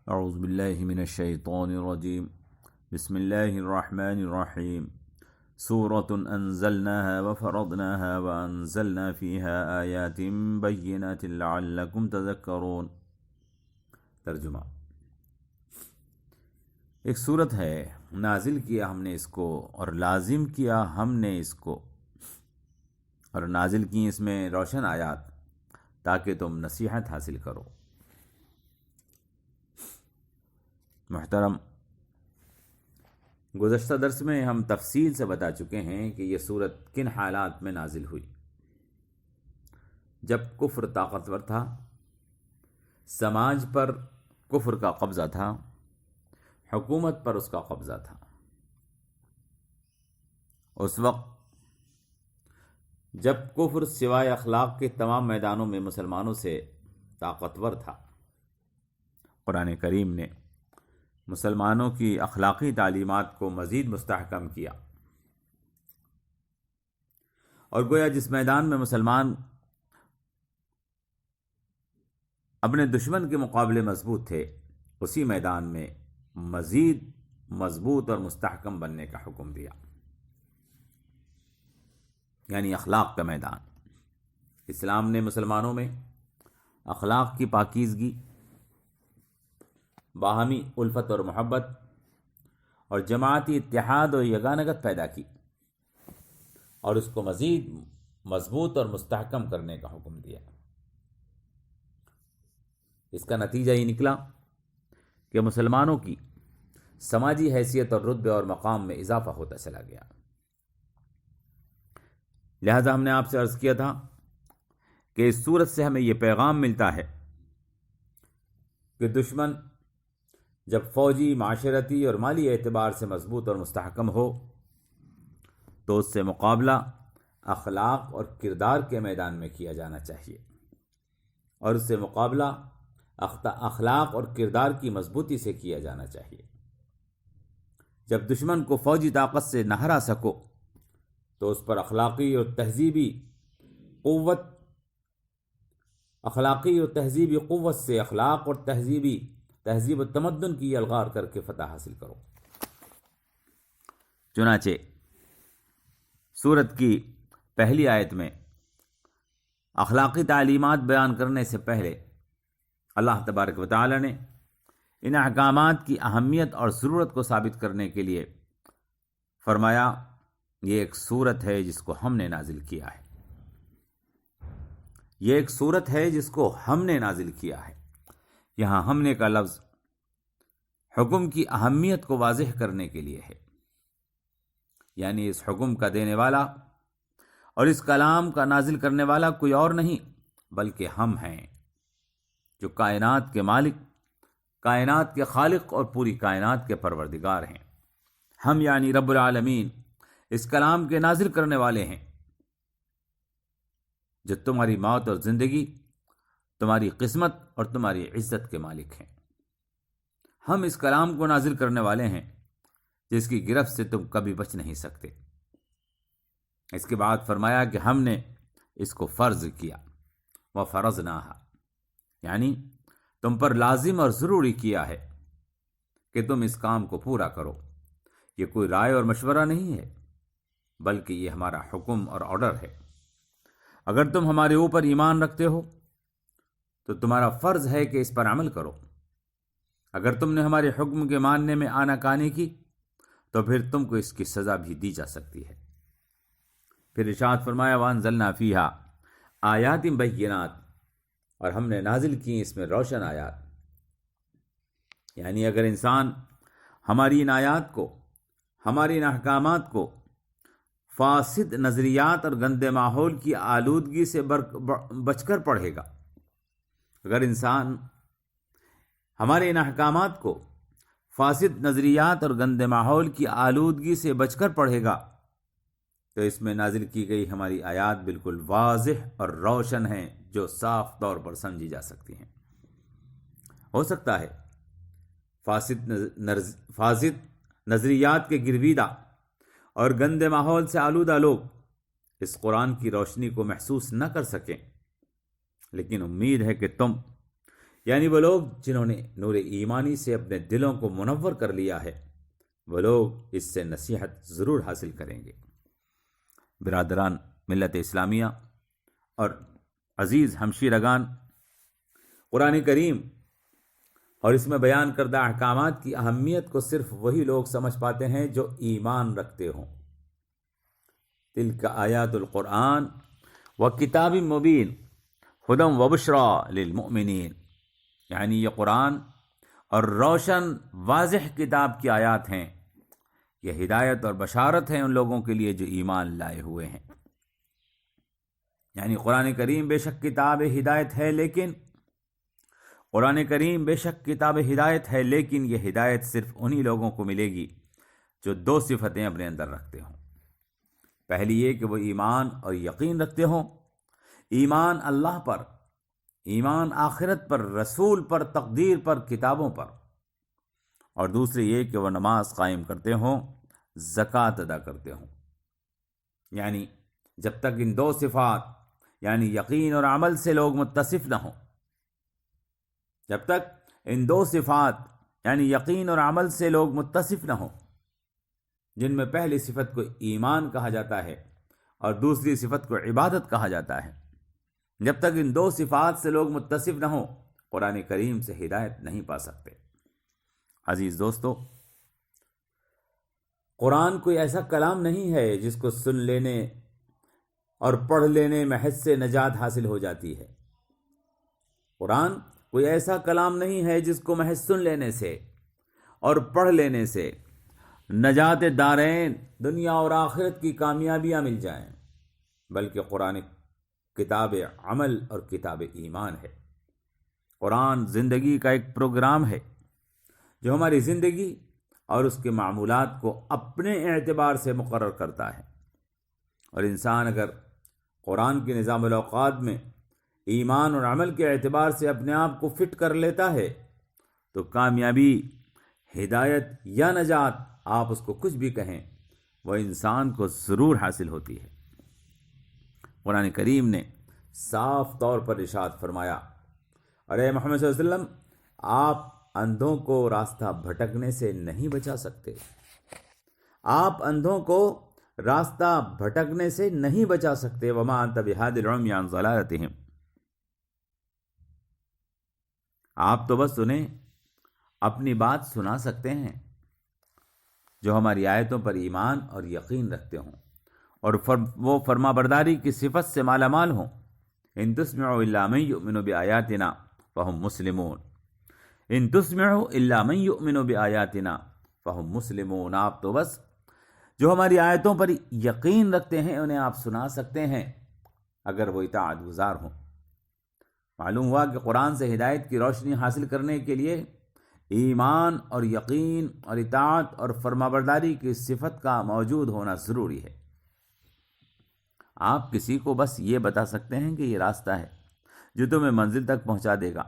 اعوذ باللہ من الشیطان الرجیم بسم اللہ الرحمن الرحیم سورۃ انزلناها وفرضناها وانزلنا فیها آیات بینات لعلکم تذکرون۔ ترجمہ: ایک صورت ہے، نازل کیا ہم نے اس کو اور لازم کیا ہم نے اس کو، اور نازل کی اس میں روشن آیات تاکہ تم نصیحت حاصل کرو۔ محترم، گزشتہ درس میں ہم تفصیل سے بتا چکے ہیں کہ یہ صورت کن حالات میں نازل ہوئی۔ جب کفر طاقتور تھا، سماج پر کفر کا قبضہ تھا، حکومت پر اس کا قبضہ تھا، اس وقت جب کفر سوائے اخلاق کے تمام میدانوں میں مسلمانوں سے طاقتور تھا، قرآن کریم نے مسلمانوں کی اخلاقی تعلیمات کو مزید مستحکم کیا، اور گویا جس میدان میں مسلمان اپنے دشمن کے مقابلے مضبوط تھے، اسی میدان میں مزید مضبوط اور مستحکم بننے کا حکم دیا، یعنی اخلاق کا میدان۔ اسلام نے مسلمانوں میں اخلاق کی پاکیزگی، باہمی الفت اور محبت اور جماعتی اتحاد اور یگانگت پیدا کی، اور اس کو مزید مضبوط اور مستحکم کرنے کا حکم دیا۔ اس کا نتیجہ یہ نکلا کہ مسلمانوں کی سماجی حیثیت اور رتبے اور مقام میں اضافہ ہوتا چلا گیا۔ لہذا ہم نے آپ سے عرض کیا تھا کہ اس صورت سے ہمیں یہ پیغام ملتا ہے کہ دشمن جب فوجی، معاشرتی اور مالی اعتبار سے مضبوط اور مستحکم ہو تو اس سے مقابلہ اخلاق اور کردار کے میدان میں کیا جانا چاہیے، اور اس سے مقابلہ اخلاق اور کردار کی مضبوطی سے کیا جانا چاہیے۔ جب دشمن کو فوجی طاقت سے نہ ہرا سکو تو اس پر اخلاقی اور تہذیبی قوت سے اخلاق اور تہذیب و تمدن کی الغار کر کے فتح حاصل کرو۔ چنانچہ سورت کی پہلی آیت میں اخلاقی تعلیمات بیان کرنے سے پہلے اللہ تبارک و تعالی نے ان احکامات کی اہمیت اور ضرورت کو ثابت کرنے کے لیے فرمایا، یہ ایک صورت ہے جس کو ہم نے نازل کیا ہے۔ یہ ایک صورت ہے جس کو ہم نے نازل کیا ہے۔ یہاں ہم نے کا لفظ حکم کی اہمیت کو واضح کرنے کے لیے ہے، یعنی اس حکم کا دینے والا اور اس کلام کا نازل کرنے والا کوئی اور نہیں بلکہ ہم ہیں، جو کائنات کے مالک، کائنات کے خالق اور پوری کائنات کے پروردگار ہیں۔ ہم یعنی رب العالمین اس کلام کے نازل کرنے والے ہیں، جو تمہاری موت اور زندگی، تمہاری قسمت اور تمہاری عزت کے مالک ہیں۔ ہم اس کلام کو نازل کرنے والے ہیں جس کی گرفت سے تم کبھی بچ نہیں سکتے۔ اس کے بعد فرمایا کہ ہم نے اس کو فرض کیا، وَفَرَضْنَاهَا، یعنی تم پر لازم اور ضروری کیا ہے کہ تم اس کام کو پورا کرو۔ یہ کوئی رائے اور مشورہ نہیں ہے بلکہ یہ ہمارا حکم اور آرڈر ہے۔ اگر تم ہمارے اوپر ایمان رکھتے ہو تو تمہارا فرض ہے کہ اس پر عمل کرو۔ اگر تم نے ہمارے حکم کے ماننے میں آناکانی کی تو پھر تم کو اس کی سزا بھی دی جا سکتی ہے۔ پھر ارشاد فرمایا، وَأَنزَلْنَا فِيهَا آیَاتٍ بَيِّنَاتٍ، اور ہم نے نازل کی اس میں روشن آیات۔ یعنی اگر انسان ہماری ان آیات کو، ہماری ان احکامات کو فاسد نظریات اور گندے ماحول کی آلودگی سے بچ کر پڑھے گا، اگر انسان ہمارے ان احکامات کو فاسد نظریات اور گندے ماحول کی آلودگی سے بچ کر پڑھے گا تو اس میں نازل کی گئی ہماری آیات بالکل واضح اور روشن ہیں، جو صاف طور پر سمجھی جا سکتی ہیں۔ ہو سکتا ہے فاسد نظریات کے گرویدہ اور گندے ماحول سے آلودہ لوگ اس قرآن کی روشنی کو محسوس نہ کر سکیں، لیکن امید ہے کہ تم یعنی وہ لوگ جنہوں نے نور ایمانی سے اپنے دلوں کو منور کر لیا ہے، وہ لوگ اس سے نصیحت ضرور حاصل کریں گے۔ برادران ملت اسلامیہ اور عزیز ہمشیرگان، قرآن کریم اور اس میں بیان کردہ احکامات کی اہمیت کو صرف وہی لوگ سمجھ پاتے ہیں جو ایمان رکھتے ہوں۔ تلک آیات القرآن و کتاب مبین ہدی و بشریٰ للمؤمنین، یعنی یہ قرآن اور روشن واضح کتاب کی آیات ہیں، یہ ہدایت اور بشارت ہیں ان لوگوں کے لیے جو ایمان لائے ہوئے ہیں۔ یعنی قرآن کریم بے شک کتاب ہدایت ہے، لیکن یہ ہدایت صرف انہی لوگوں کو ملے گی جو دو صفتیں اپنے اندر رکھتے ہوں۔ پہلی یہ کہ وہ ایمان اور یقین رکھتے ہوں، ایمان اللہ پر، ایمان آخرت پر، رسول پر، تقدیر پر، کتابوں پر، اور دوسری یہ کہ وہ نماز قائم کرتے ہوں، زکوٰۃ ادا کرتے ہوں۔ یعنی جب تک ان دو صفات یعنی یقین اور عمل سے لوگ متصف نہ ہوں، جن میں پہلی صفت کو ایمان کہا جاتا ہے اور دوسری صفت کو عبادت کہا جاتا ہے، جب تک ان دو صفات سے لوگ متصف نہ ہوں، قرآن کریم سے ہدایت نہیں پا سکتے۔ عزیز دوستو، قرآن کوئی ایسا کلام نہیں ہے جس کو سن لینے اور پڑھ لینے محض سے نجات حاصل ہو جاتی ہے۔ قرآن کوئی ایسا کلام نہیں ہے جس کو محض سن لینے سے اور پڑھ لینے سے نجات دارین، دنیا اور آخرت کی کامیابیاں مل جائیں، بلکہ قرآن کتاب عمل اور کتاب ایمان ہے۔ قرآن زندگی کا ایک پروگرام ہے جو ہماری زندگی اور اس کے معمولات کو اپنے اعتبار سے مقرر کرتا ہے، اور انسان اگر قرآن کے نظام الاوقات میں ایمان اور عمل کے اعتبار سے اپنے آپ کو فٹ کر لیتا ہے تو کامیابی، ہدایت یا نجات، آپ اس کو کچھ بھی کہیں، وہ انسان کو ضرور حاصل ہوتی ہے۔ قرآن کریم نے صاف طور پر ارشاد فرمایا، ارے محمد صلی اللہ علیہ وسلم، آپ اندھوں کو راستہ بھٹکنے سے نہیں بچا سکتے، آپ اندھوں کو راستہ بھٹکنے سے نہیں بچا سکتے۔ وما انت بہادی العمی عن ضلالتہم، آپ تو بس انہیں اپنی بات سنا سکتے ہیں جو ہماری آیتوں پر ایمان اور یقین رکھتے ہوں اور وہ فرما برداری کی صفت سے مالا مال ہوں۔ ان تسمعوا الا من یؤمن بآیاتنا فہم مسلمون، ان تسمعوا الا من یؤمن بآیاتنا فہم مسلمون، آپ تو بس جو ہماری آیتوں پر یقین رکھتے ہیں انہیں آپ سنا سکتے ہیں اگر وہ اطاعت گزار ہوں۔ معلوم ہوا کہ قرآن سے ہدایت کی روشنی حاصل کرنے کے لیے ایمان اور یقین اور اطاعت اور فرمانبرداری کی صفت کا موجود ہونا ضروری ہے۔ آپ کسی کو بس یہ بتا سکتے ہیں کہ یہ راستہ ہے جو تمہیں منزل تک پہنچا دے گا۔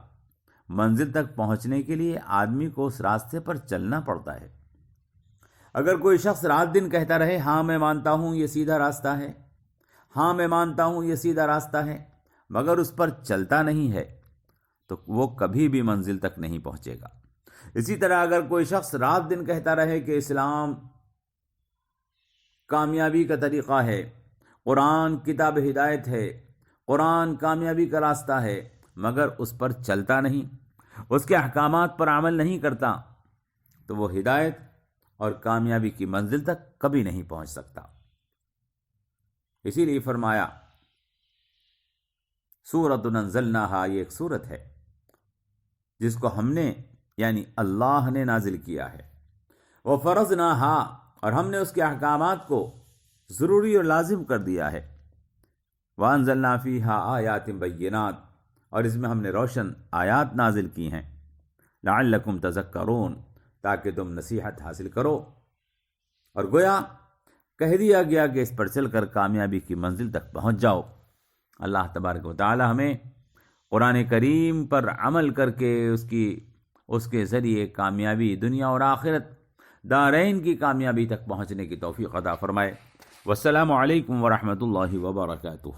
منزل تک پہنچنے کے لیے آدمی کو اس راستے پر چلنا پڑتا ہے۔ اگر کوئی شخص رات دن کہتا رہے، ہاں میں مانتا ہوں یہ سیدھا راستہ ہے، ہاں میں مانتا ہوں یہ سیدھا راستہ ہے، مگر اس پر چلتا نہیں ہے تو وہ کبھی بھی منزل تک نہیں پہنچے گا۔ اسی طرح اگر کوئی شخص رات دن کہتا رہے کہ اسلام کامیابی کا طریقہ ہے، قرآن کتاب ہدایت ہے، قرآن کامیابی کا راستہ ہے، مگر اس پر چلتا نہیں، اس کے احکامات پر عمل نہیں کرتا، تو وہ ہدایت اور کامیابی کی منزل تک کبھی نہیں پہنچ سکتا۔ اسی لیے فرمایا، سورۃ انزلناہا، یہ ایک سورت ہے جس کو ہم نے یعنی اللہ نے نازل کیا ہے، وفرضناہا، اور ہم نے اس کے احکامات کو ضروری اور لازم کر دیا ہے، وانزلنا فیہا آیات بینات، اور اس میں ہم نے روشن آیات نازل کی ہیں، لعلکم تذکرون، تاکہ تم نصیحت حاصل کرو۔ اور گویا کہہ دیا گیا کہ اس پر چل کر کامیابی کی منزل تک پہنچ جاؤ۔ اللہ تبارک و تعالی ہمیں قرآن کریم پر عمل کر کے اس کے ذریعے کامیابی، دنیا اور آخرت دارین کی کامیابی تک پہنچنے کی توفیق عطا فرمائے۔ والسلام علیکم ورحمۃ اللہ وبرکاتہ۔